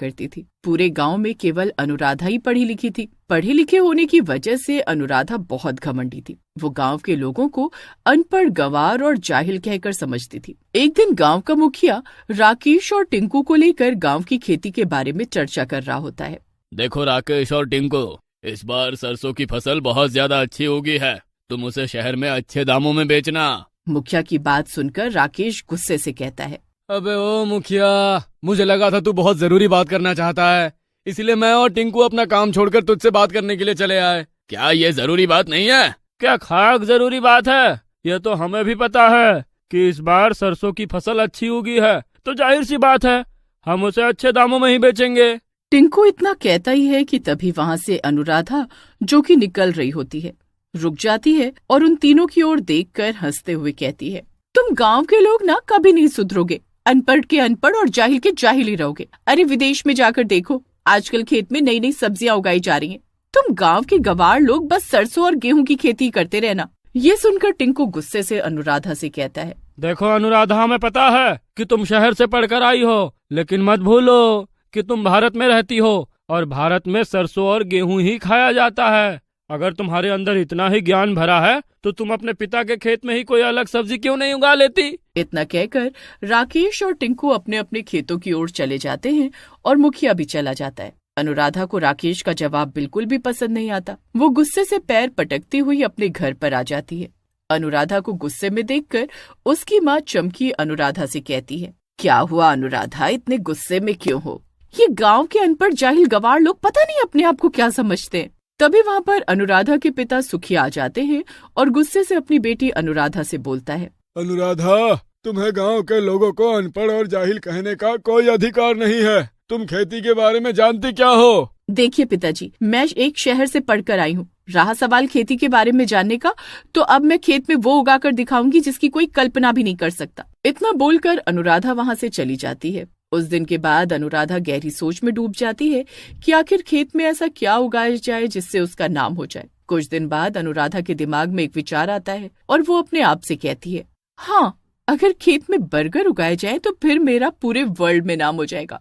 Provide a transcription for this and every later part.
करती थी। पूरे गांव में केवल अनुराधा ही पढ़ी लिखी थी। पढ़े लिखे होने की वजह से अनुराधा बहुत घमंडी थी। वो गांव के लोगों को अनपढ़, गंवार और जाहिल कहकर समझती थी। एक दिन गांव का मुखिया राकेश और टिंकू को लेकर गांव की खेती के बारे में चर्चा कर रहा होता है। देखो राकेश और टिंकू, इस बार सरसों की फसल बहुत ज्यादा अच्छी होगी है। तुम उसे शहर में अच्छे दामों में बेचना। मुखिया की बात सुनकर राकेश गुस्से से कहता है, अबे ओ मुखिया, मुझे लगा था तू बहुत जरूरी बात करना चाहता है, इसलिए मैं और टिंकू अपना काम छोड़कर तुझसे बात करने के लिए चले आए। क्या ये जरूरी बात नहीं है? क्या खाक जरूरी बात है? यह तो हमें भी पता है कि इस बार सरसों की फसल अच्छी होगी है, तो जाहिर सी बात है हम उसे अच्छे दामों में ही बेचेंगे। टिंकू इतना कहता ही है कि तभी वहाँ से अनुराधा, जो कि निकल रही होती है, रुक जाती है और उन तीनों की ओर देखकर हंसते हुए कहती है, तुम गांव के लोग ना कभी नहीं सुधरोगे। अनपढ़ के अनपढ़ और जाहिल के जाहिल ही रहोगे। अरे विदेश में जाकर देखो, आजकल खेत में नई नई सब्जियां उगाई जा रही हैं। तुम गांव के गवार लोग बस सरसों और गेहूं की खेती करते रहना। ये सुनकर टिंकू गुस्से से अनुराधा से कहता है, देखो अनुराधा, हमें पता है कि तुम शहर से पढ़कर आई हो, लेकिन मत भूलो कि तुम भारत में रहती हो और भारत में सरसों और गेहूं ही खाया जाता है। अगर तुम्हारे अंदर इतना ही ज्ञान भरा है तो तुम अपने पिता के खेत में ही कोई अलग सब्जी क्यों नहीं उगा लेती? इतना कहकर राकेश और टिंकू अपने अपने खेतों की ओर चले जाते हैं और मुखिया भी चला जाता है। अनुराधा को राकेश का जवाब बिल्कुल भी पसंद नहीं आता। वो गुस्से से पैर पटकती हुई अपने घर पर आ जाती है। अनुराधा को गुस्से में देखकर उसकी माँ चमकी अनुराधा से कहती है, क्या हुआ अनुराधा, इतने गुस्से में क्यों हो? ये गांव के अनपढ़ जाहिल गवार लोग पता नहीं अपने आप को क्या समझते हैं। तभी वहाँ पर अनुराधा के पिता सुखी आ जाते हैं और गुस्से से अपनी बेटी अनुराधा से बोलता है, अनुराधा, तुम्हें गांव के लोगों को अनपढ़ और जाहिल कहने का कोई अधिकार नहीं है। तुम खेती के बारे में जानती क्या हो? देखिए पिताजी, मैं एक शहर से पढ़कर आई हूँ। रहा सवाल खेती के बारे में जानने का, तो अब मैं खेत में वो उगाकर दिखाऊंगी जिसकी कोई कल्पना भी नहीं कर सकता। इतना बोलकर अनुराधा वहाँ से चली जाती है। उस दिन के बाद अनुराधा गहरी सोच में डूब जाती है कि आखिर खेत में ऐसा क्या उगाया जाए जिससे उसका नाम हो जाए। कुछ दिन बाद अनुराधा के दिमाग में एक विचार आता है और वो अपने आप से कहती है, हाँ, अगर खेत में बर्गर उगाए जाए तो फिर मेरा पूरे वर्ल्ड में नाम हो जाएगा।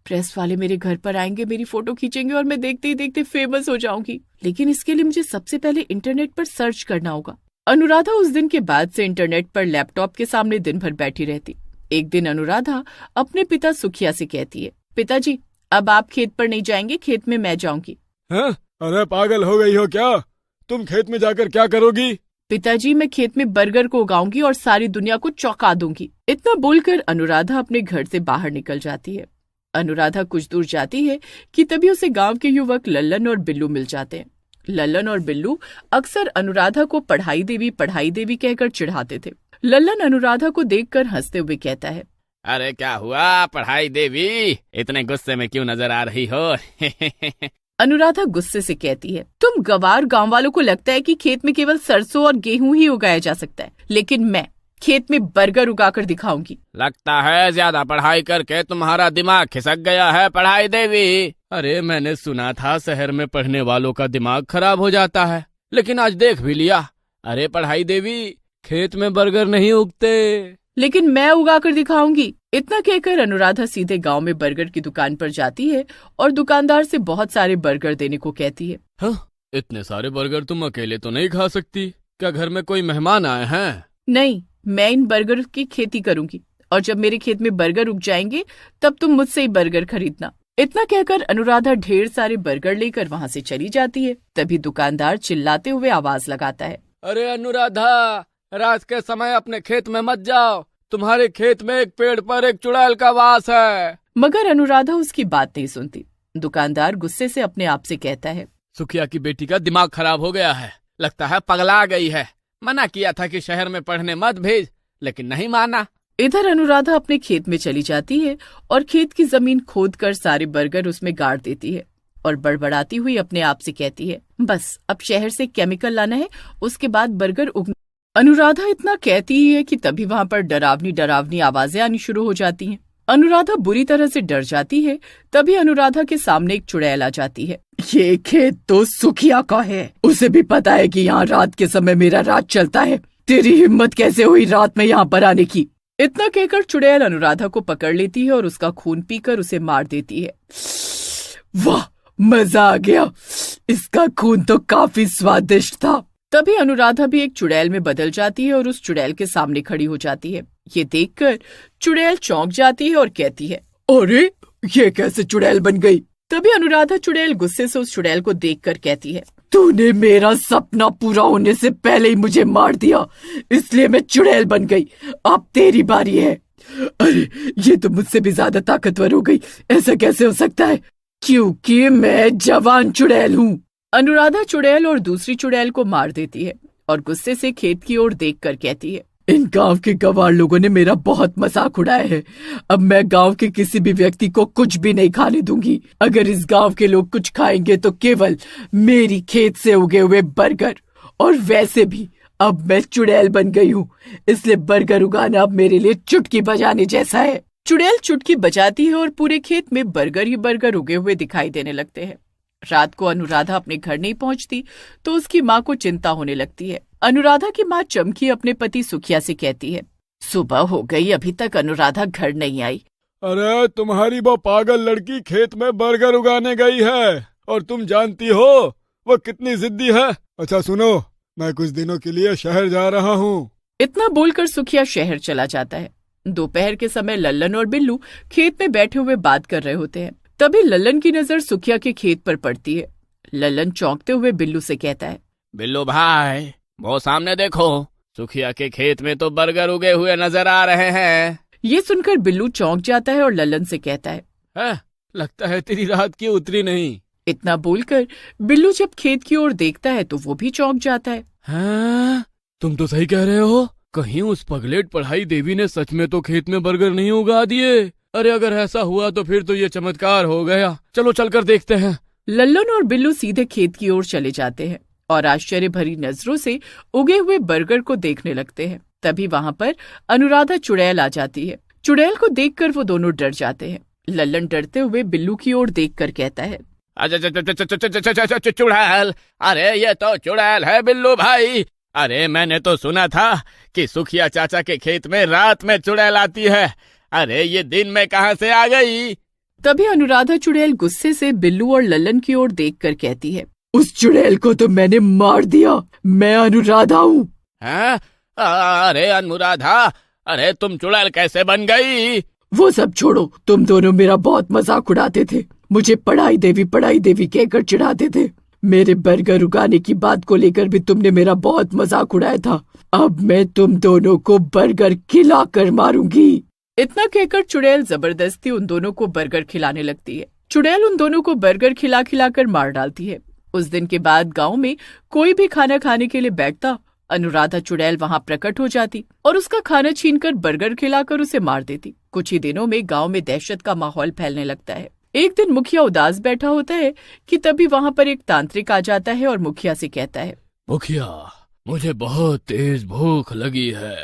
प्रेस वाले मेरे घर पर आएंगे, मेरी फोटो खींचेंगे और मैं देखते ही देखते फेमस हो जाऊंगी। लेकिन इसके लिए मुझे सबसे पहले इंटरनेट पर सर्च करना होगा। अनुराधा उस दिन के बाद से इंटरनेट पर लैपटॉप के सामने दिन भर बैठी रहती। एक दिन अनुराधा अपने पिता सुखिया से कहती है, पिताजी, अब आप खेत पर नहीं जाएंगे, खेत में मैं जाऊंगी। अरे पागल हो गई हो क्या? तुम खेत में जाकर क्या करोगी? पिताजी, मैं खेत में बर्गर को उगाऊंगी और सारी दुनिया को चौंका दूंगी। इतना बोलकर अनुराधा अपने घर से बाहर निकल जाती है। अनुराधा कुछ दूर जाती है कि तभी उसे गांव के युवक लल्लन और बिल्लू मिल जाते हैं। लल्लन और बिल्लू अक्सर अनुराधा को पढ़ाई देवी कहकर चिढ़ाते थे। लल्लन अनुराधा को देखकर हंसते हुए कहता है, अरे क्या हुआ पढ़ाई देवी, इतने गुस्से में क्यों नजर आ रही हो? अनुराधा गुस्से से कहती है, तुम गवार गांव वालों को लगता है कि खेत में केवल सरसों और गेहूं ही उगाया जा सकता है, लेकिन मैं खेत में बर्गर उगाकर दिखाऊंगी। लगता है ज्यादा पढ़ाई करके तुम्हारा दिमाग खिसक गया है पढ़ाई देवी। अरे मैंने सुना था शहर में पढ़ने वालों का दिमाग खराब हो जाता है, लेकिन आज देख भी लिया। अरे पढ़ाई देवी, खेत में बर्गर नहीं उगते, लेकिन मैं उगाकर दिखाऊंगी। इतना कहकर अनुराधा सीधे गांव में बर्गर की दुकान पर जाती है और दुकानदार से बहुत सारे बर्गर देने को कहती है। हाँ, इतने सारे बर्गर तुम अकेले तो नहीं खा सकती, क्या घर में कोई मेहमान आए हैं? नहीं, मैं इन बर्गर की खेती करूंगी और जब मेरे खेत में बर्गर उग जाएंगे तब तुम मुझसे ही बर्गर खरीदना। इतना कहकर अनुराधा ढेर सारे बर्गर लेकर वहाँ से चली जाती है। तभी दुकानदार चिल्लाते हुए आवाज लगाता है, अरे अनुराधा, रात के समय अपने खेत में मत जाओ, तुम्हारे खेत में एक पेड़ पर एक चुड़ैल का वास है। मगर अनुराधा उसकी बात नहीं सुनती। दुकानदार गुस्से से अपने आप से कहता है, सुखिया की बेटी का दिमाग खराब हो गया है, लगता है पगला गई है। मना किया था कि शहर में पढ़ने मत भेज, लेकिन नहीं माना। इधर अनुराधा अपने खेत में चली जाती है और खेत की जमीन खोदकर सारे बर्गर उसमें गाड़ देती है और बड़बड़ाती हुई अपने आप से कहती है, बस अब शहर से केमिकल लाना है, उसके बाद बर्गर उगना। अनुराधा इतना कहती ही है कि तभी वहाँ पर डरावनी आवाजें आनी शुरू हो जाती हैं। अनुराधा बुरी तरह से डर जाती है। तभी अनुराधा के सामने एक चुड़ैल आ जाती है। ये खेत तो सुखिया का है, उसे भी पता है कि यहाँ रात के समय मेरा राज चलता है। तेरी हिम्मत कैसे हुई रात में यहाँ पर आने की? इतना कहकर चुड़ैल अनुराधा को पकड़ लेती है और उसका खून पीकर उसे मार देती है। वाह, मजा आ गया, इसका खून तो काफी स्वादिष्ट था। तभी अनुराधा भी एक चुड़ैल में बदल जाती है और उस चुड़ैल के सामने खड़ी हो जाती है। ये देखकर चुड़ैल चौंक जाती है और कहती है, अरे ये कैसे चुड़ैल बन गई? तभी अनुराधा चुड़ैल गुस्से से उस चुड़ैल को देखकर कहती है, तूने मेरा सपना पूरा होने से पहले ही मुझे मार दिया, इसलिए मैं चुड़ैल बन गई। अब तेरी बारी है। अरे ये तो मुझसे भी ज्यादा ताकतवर हो गई, ऐसा कैसे हो सकता है? क्योंकि मैं जवान चुड़ैल हूँ। अनुराधा चुड़ैल और दूसरी चुड़ैल को मार देती है और गुस्से से खेत की ओर देखकर कहती है, इन गांव के गंवार लोगों ने मेरा बहुत मजाक उड़ाया है। अब मैं गांव के किसी भी व्यक्ति को कुछ भी नहीं खाने दूंगी। अगर इस गांव के लोग कुछ खाएंगे तो केवल मेरी खेत से उगे हुए बर्गर। और वैसे भी अब मैं चुड़ैल बन गई हूँ, इसलिए बर्गर उगाना अब मेरे लिए चुटकी बजाने जैसा है। चुड़ैल चुटकी बजाती है और पूरे खेत में बर्गर ही बर्गर उगे हुए दिखाई देने लगते हैं। रात को अनुराधा अपने घर नहीं पहुंचती तो उसकी माँ को चिंता होने लगती है। अनुराधा की माँ चमकी अपने पति सुखिया से कहती है, सुबह हो गई, अभी तक अनुराधा घर नहीं आई। अरे तुम्हारी वो पागल लड़की खेत में बर्गर उगाने गई है और तुम जानती हो वो कितनी जिद्दी है। अच्छा सुनो, मैं कुछ दिनों के लिए शहर जा रहा हूँ। इतना बोलकर सुखिया शहर चला जाता है। दोपहर के समय लल्लन और बिल्लू खेत में बैठे हुए बात कर रहे होते हैं। तभी लल्लन की नजर सुखिया के खेत पर पड़ती है। लल्लन चौंकते हुए बिल्लू से कहता है, बिल्लू भाई, वो सामने देखो, सुखिया के खेत में तो बर्गर उगे हुए नजर आ रहे हैं। ये सुनकर बिल्लू चौंक जाता है और लल्लन से कहता है, लगता है तेरी रात की उतरी नहीं। इतना बोलकर बिल्लू जब खेत की ओर देखता है तो वो भी चौंक जाता है। हाँ, तुम तो सही कह रहे हो, कहीं उस पगलेट पढ़ाई देवी ने सच में तो खेत में बर्गर नहीं उगा दिए। अरे अगर ऐसा हुआ तो फिर तो ये चमत्कार हो गया। चलो चलकर देखते हैं। लल्लन और बिल्लू सीधे खेत की ओर चले जाते हैं और आश्चर्य भरी नजरों से उगे हुए बर्गर को देखने लगते हैं। तभी वहाँ पर अनुराधा चुड़ैल आ जाती है। चुड़ैल को देखकर वो दोनों डर जाते हैं। लल्लन डरते हुए बिल्लू की ओर देखकर कहता है, चुड़ैल, अरे ये तो चुड़ैल है बिल्लू भाई। अरे मैंने तो सुना था कि सुखिया चाचा के खेत में रात में चुड़ैल आती है। अरे ये दिन में कहाँ से आ गई? तभी अनुराधा चुड़ैल गुस्से से बिल्लू और लल्लन की ओर देखकर कहती है, उस चुड़ैल को तो मैंने मार दिया, मैं अनुराधा हूँ। अरे अनुराधा, अरे तुम चुड़ैल कैसे बन गई? वो सब छोड़ो, तुम दोनों मेरा बहुत मजाक उड़ाते थे, मुझे पढ़ाई देवी कहकर चिढ़ाते थे। मेरे बर्गर उगाने की बात को लेकर भी तुमने मेरा बहुत मजाक उड़ाया था। अब मैं तुम दोनों को बर्गर खिलाकर मारूंगी। इतना कहकर चुड़ैल जबरदस्ती उन दोनों को बर्गर खिलाने लगती है। चुड़ैल उन दोनों को बर्गर खिलाकर मार डालती है। उस दिन के बाद गांव में कोई भी खाना खाने के लिए बैठता, अनुराधा चुड़ैल वहां प्रकट हो जाती और उसका खाना छीनकर बर्गर खिलाकर उसे मार देती। कुछ ही दिनों में गांव में दहशत का माहौल फैलने लगता है। एक दिन मुखिया उदास बैठा होता है कि तभी वहां पर एक तांत्रिक आ जाता है और मुखिया से कहता है, मुखिया, मुझे बहुत तेज भूख लगी है।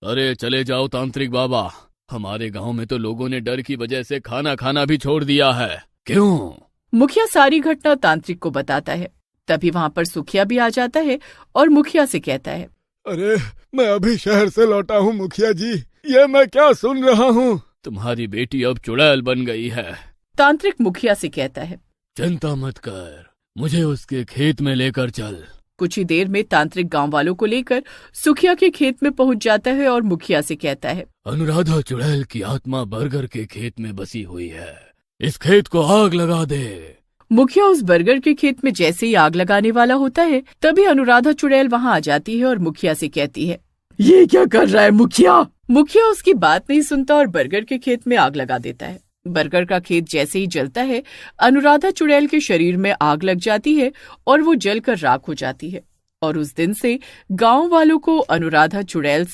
अरे चले जाओ तांत्रिक बाबा, हमारे गांव में तो लोगों ने डर की वजह से खाना खाना भी छोड़ दिया है। क्यों? मुखिया सारी घटना तांत्रिक को बताता है। तभी वहाँ पर सुखिया भी आ जाता है और मुखिया से कहता है, अरे मैं अभी शहर से लौटा हूँ मुखिया जी, ये मैं क्या सुन रहा हूँ? तुम्हारी बेटी अब चुड़ैल बन गई है। तांत्रिक मुखिया से कहता है, चिंता मत कर, मुझे उसके खेत में लेकर चल। कुछ ही देर में तांत्रिक गांव वालों को लेकर सुखिया के खेत में पहुंच जाता है और मुखिया से कहता है, अनुराधा चुड़ैल की आत्मा बर्गर के खेत में बसी हुई है, इस खेत को आग लगा दे। मुखिया उस बर्गर के खेत में जैसे ही आग लगाने वाला होता है, तभी अनुराधा चुड़ैल वहां आ जाती है और मुखिया से कहती है, ये क्या कर रहा है मुखिया? मुखिया उसकी बात नहीं सुनता और बर्गर के खेत में आग लगा देता है। बर्गर का खेत जैसे ही जलता है, अनुराधा चुड़ैल के शरीर में आग लग जाती है और वो जलकर राख हो जाती है। और उस दिन से गांव वालों को अनुराधा चुड़ैल